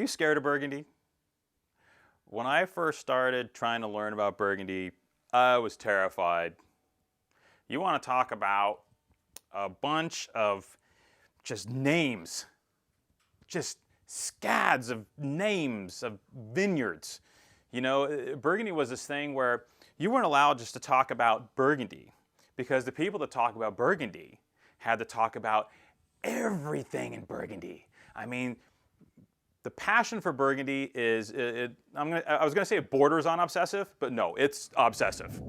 you scared of Burgundy? When I first started trying to learn about Burgundy, I was terrified. You want to talk about a bunch of just names, just scads of names of vineyards. You know, Burgundy was this thing where you weren't allowed just to talk about Burgundy, because the people that talk about Burgundy had to talk about everything in Burgundy. I mean, the passion for Burgundy is, I was going to say it borders on obsessive, but no, it's obsessive.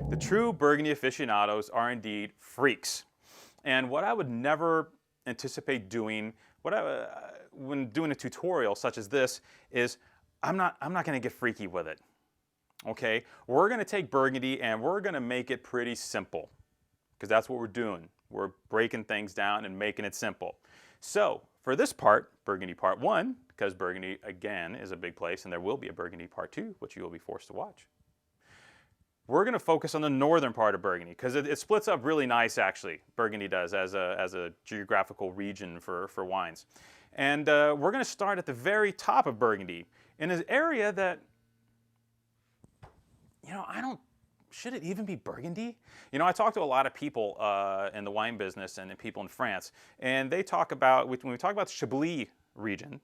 The true Burgundy aficionados are indeed freaks. And what I would never anticipate doing, when doing a tutorial such as this, is I'm not going to get freaky with it. Okay? We're going to take Burgundy and we're going to make it pretty simple, because that's what we're doing. We're breaking things down and making it simple. So for this part, Burgundy Part 1, because Burgundy, again, is a big place, and there will be a Burgundy Part 2, which you will be forced to watch. We're going to focus on the northern part of Burgundy, because it splits up really nice, actually. Burgundy does, as a geographical region for wines. And we're going to start at the very top of Burgundy, in an area that, you know, should it even be Burgundy? You know, I talk to a lot of people in the wine business and people in France, and they talk about, when we talk about the Chablis region,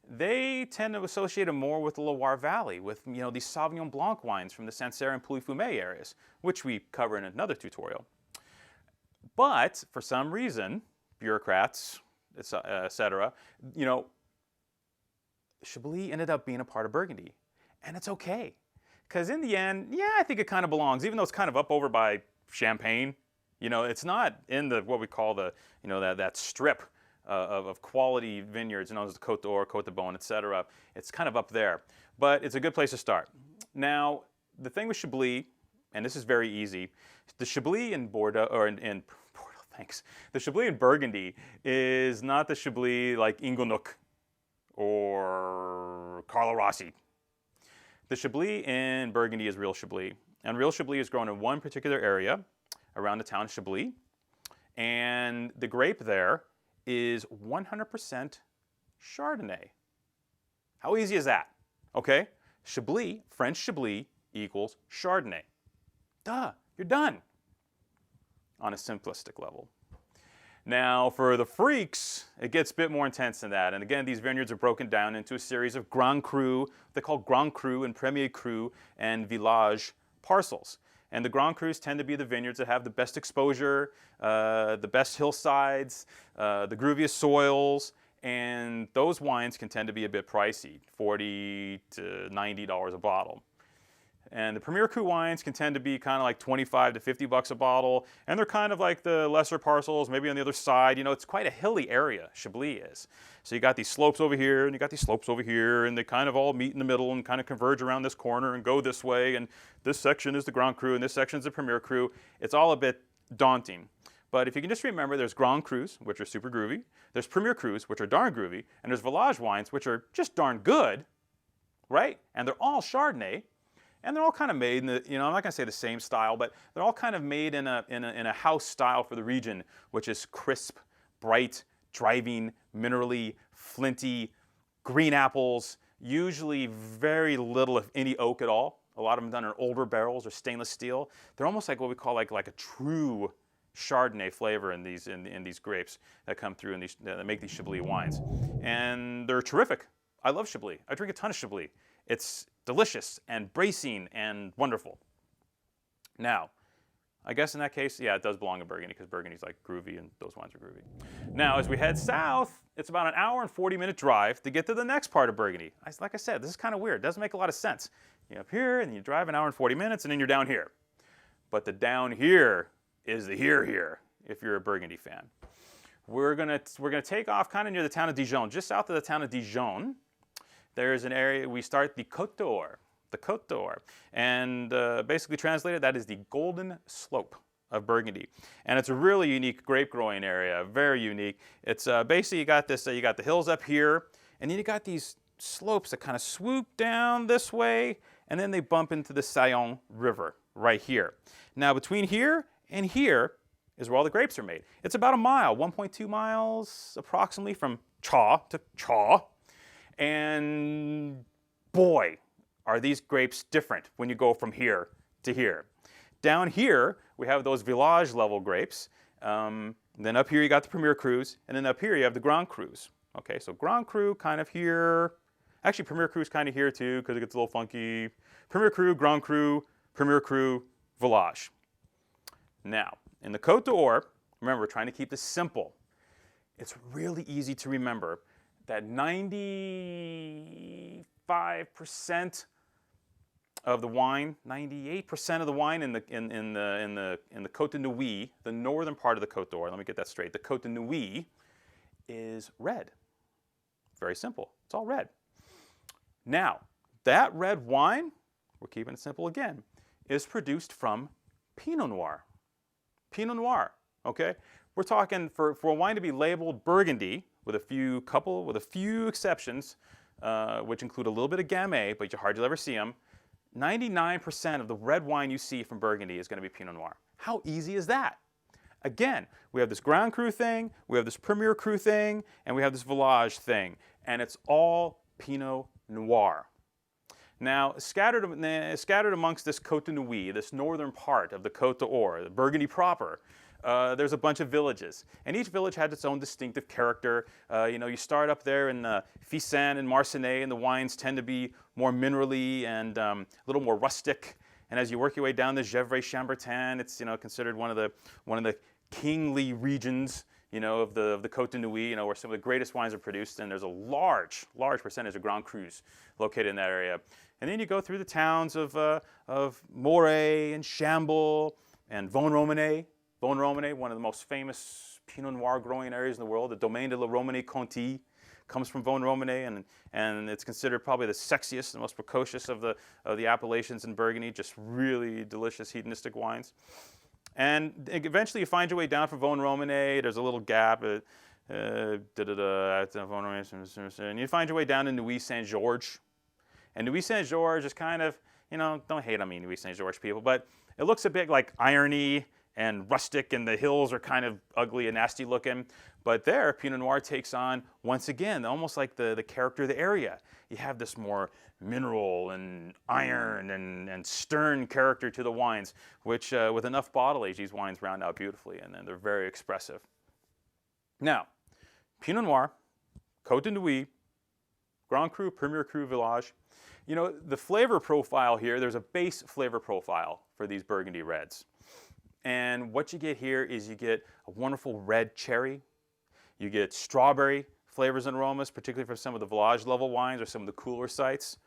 they tend to associate it more with the Loire Valley, with, you know, these Sauvignon Blanc wines from the Sancerre and Pouilly-Fumé areas, which we cover in another tutorial. But for some reason, bureaucrats, etc., you know, Chablis ended up being a part of Burgundy, and it's okay. Because in the end, yeah, I think it kind of belongs, even though it's kind of up over by Champagne. You know, it's not in the, what we call the, you know, that strip of quality vineyards, known as the Côte d'Or, Côte de Beaune, etc. It's kind of up there. But it's a good place to start. Now, the thing with Chablis, and this is very easy, the Chablis in Bordeaux, or in Bordeaux, thanks. The Chablis in Burgundy is not the Chablis like Inglenook or Carlo Rossi. The Chablis in Burgundy is real Chablis, and real Chablis is grown in one particular area around the town of Chablis, and the grape there is 100% Chardonnay. How easy is that? Okay, Chablis, French Chablis, equals Chardonnay. Duh, you're done on a simplistic level. Now, for the freaks, it gets a bit more intense than that. And again, these vineyards are broken down into a series of Grand Cru, they call Grand Cru and Premier Cru and Village parcels. And the Grand Crus tend to be the vineyards that have the best exposure, the best hillsides, the grooviest soils, and those wines can tend to be a bit pricey, $40 to $90 a bottle. And the Premier Cru wines can tend to be kind of like 25 to 50 bucks a bottle, and they're kind of like the lesser parcels, maybe on the other side. You know, it's quite a hilly area, Chablis is. So you got these slopes over here, and you got these slopes over here, and they kind of all meet in the middle and kind of converge around this corner and go this way, and this section is the Grand Cru, and this section is the Premier Cru. It's all a bit daunting. But if you can just remember, there's Grand Crus, which are super groovy, there's Premier Crus, which are darn groovy, and there's Village wines, which are just darn good, right? And they're all Chardonnay. And they're all kind of made in the, you know, I'm not going to say the same style, but they're all kind of made in a house style for the region, which is crisp, bright, driving, minerally, flinty, green apples, usually very little, if any, oak at all. A lot of them done in older barrels or stainless steel. They're almost like what we call like a true Chardonnay flavor in these grapes that come through and that make these Chablis wines. And they're terrific. I love Chablis. I drink a ton of Chablis. It's delicious and bracing and wonderful. Now, I guess in that case, yeah, it does belong in Burgundy, because Burgundy's like groovy and those wines are groovy. Now, as we head south, it's about an hour and 40-minute drive to get to the next part of Burgundy. Like I said, this is kind of weird. It doesn't make a lot of sense. You're up here, and you drive an hour and 40 minutes, and then you're down here. But the down here is the here, if you're a Burgundy fan. We're gonna take off kind of near the town of Dijon, just south of the town of Dijon. There's an area, we start the Côte d'Or, and basically translated, that is the golden slope of Burgundy. And it's a really unique grape growing area, very unique. It's basically, you got the hills up here, and then you got these slopes that kind of swoop down this way, and then they bump into the Saône River right here. Now, between here and here is where all the grapes are made. It's about a mile, 1.2 miles approximately from Chaw to Chaw. And boy, are these grapes different when you go from here to here. Down here, we have those village level grapes. Then up here you got the Premier Crus, and then up here you have the Grand Crus. Okay, so Grand Cru kind of here. Actually, Premier Cru is kind of here too because it gets a little funky. Premier Cru, Grand Cru, Premier Cru, Village. Now, in the Côte d'Or, remember, we're trying to keep this simple. It's really easy to remember that 95% of the wine, 98% of the wine in the Côte de Nuits, the northern part of the Côte d'Or, let me get that straight, the Côte de Nuits is red. Very simple. It's all red. Now, that red wine, we're keeping it simple again, is produced from Pinot Noir. Pinot Noir, okay? We're talking for a wine to be labeled Burgundy with a few exceptions, which include a little bit of Gamay, but you hardly ever see them. 99% of the red wine you see from Burgundy is going to be Pinot Noir. How easy is that? Again, we have this Grand Cru thing, we have this Premier Cru thing, and we have this Village thing, and it's all Pinot Noir. Now, scattered amongst this Côte de Nuits, this northern part of the Côte d'Or, the Burgundy proper, there's a bunch of villages, and each village had its own distinctive character. You start up there in Fissan and Marcenay, and the wines tend to be more minerally and a little more rustic. And as you work your way down the Gevrey-Chambertin, it's considered one of the kingly regions of the Côte de Nuits, where some of the greatest wines are produced. And there's a large percentage of Grand Crus located in that area. And then you go through the towns of Morée and Chambord and Vosne-Romanée. Vosne-Romanée, one of the most famous Pinot Noir growing areas in the world. The Domaine de la Romanée-Conti comes from Vosne-Romanée, and it's considered probably the sexiest and most precocious of the appellations in Burgundy. Just really delicious hedonistic wines. And eventually you find your way down from Vosne-Romanée. There's a little gap. And you find your way down to Nuits Saint-Georges. And Nuits Saint-Georges is kind of, don't hate on me, Nuits Saint-Georges people, but it looks a bit like irony and rustic, and the hills are kind of ugly and nasty looking. But there, Pinot Noir takes on, once again, almost like the character of the area. You have this more mineral and iron and stern character to the wines, which with enough bottle age, these wines round out beautifully, and then they're very expressive. Now, Pinot Noir, Côte de Nuits, Grand Cru, Premier Cru, Village. The flavor profile here, there's a base flavor profile for these Burgundy reds. And what you get here is you get a wonderful red cherry. You get strawberry flavors and aromas, particularly for some of the Village level wines or some of the cooler sites.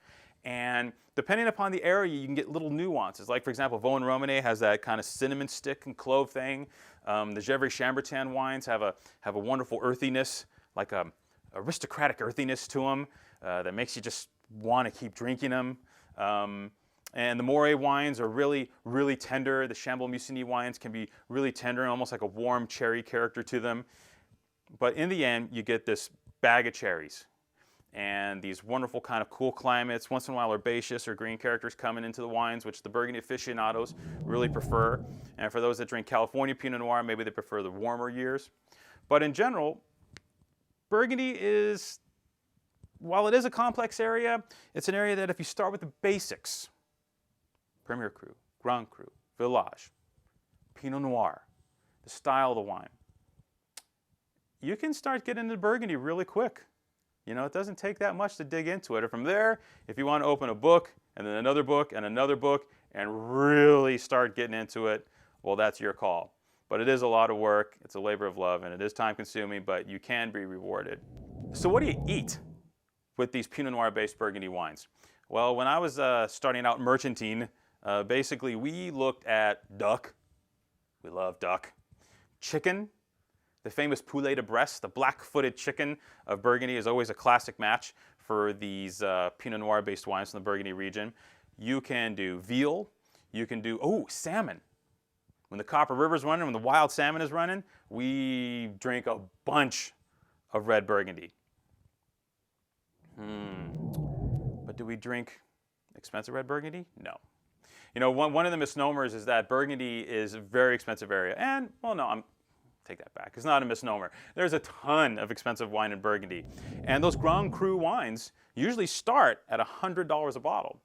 And depending upon the area, you can get little nuances. Like, for example, Vosne-Romanée has that kind of cinnamon stick and clove thing. The Gevrey-Chambertin wines have a wonderful earthiness, like a aristocratic earthiness to them that makes you just want to keep drinking them. And the Morée wines are really, really tender. The Chambord-Musigny wines can be really tender and almost like a warm cherry character to them. But in the end, you get this bag of cherries and these wonderful kind of cool climates. Once in a while, herbaceous or green characters coming into the wines, which the Burgundy aficionados really prefer. And for those that drink California Pinot Noir, maybe they prefer the warmer years. But in general, Burgundy is, while it is a complex area, it's an area that if you start with the basics, Premier Cru, Grand Cru, Village, Pinot Noir, the style of the wine, you can start getting into Burgundy really quick. It doesn't take that much to dig into it. And from there, if you want to open a book, and then another book, and another book, and really start getting into it, well, that's your call. But it is a lot of work, it's a labor of love, and it is time consuming, but you can be rewarded. So what do you eat with these Pinot Noir-based Burgundy wines? Well, when I was starting out merchanting, basically we looked at duck. We love duck. Chicken. The famous poulet de Bresse, the black-footed chicken of Burgundy, is always a classic match for these Pinot Noir-based wines from the Burgundy region. You can do veal. You can do, salmon. When the Copper River's running, when the wild salmon is running, we drink a bunch of red Burgundy. But do we drink expensive red Burgundy? No. One of the misnomers is that Burgundy is a very expensive area. And, well, no, I'm take that back. It's not a misnomer. There's a ton of expensive wine in Burgundy. And those Grand Cru wines usually start at $100 a bottle.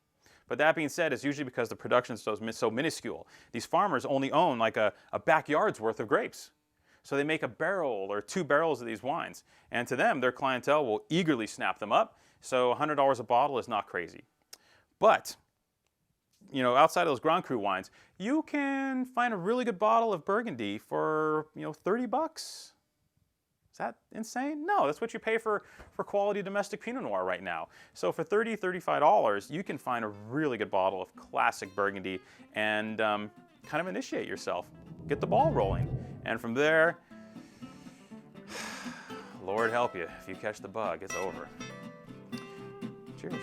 But that being said, it's usually because the production is so minuscule. These farmers only own like a backyard's worth of grapes. So they make a barrel or 2 barrels of these wines. And to them, their clientele will eagerly snap them up. So $100 a bottle is not crazy. But, you know, outside of those Grand Cru wines, you can find a really good bottle of Burgundy for, you know, 30 bucks. Is that insane? No, that's what you pay for quality domestic Pinot Noir right now. So for $30, $35, you can find a really good bottle of classic Burgundy and kind of initiate yourself. Get the ball rolling. And from there, Lord help you, if you catch the bug, it's over. Cheers.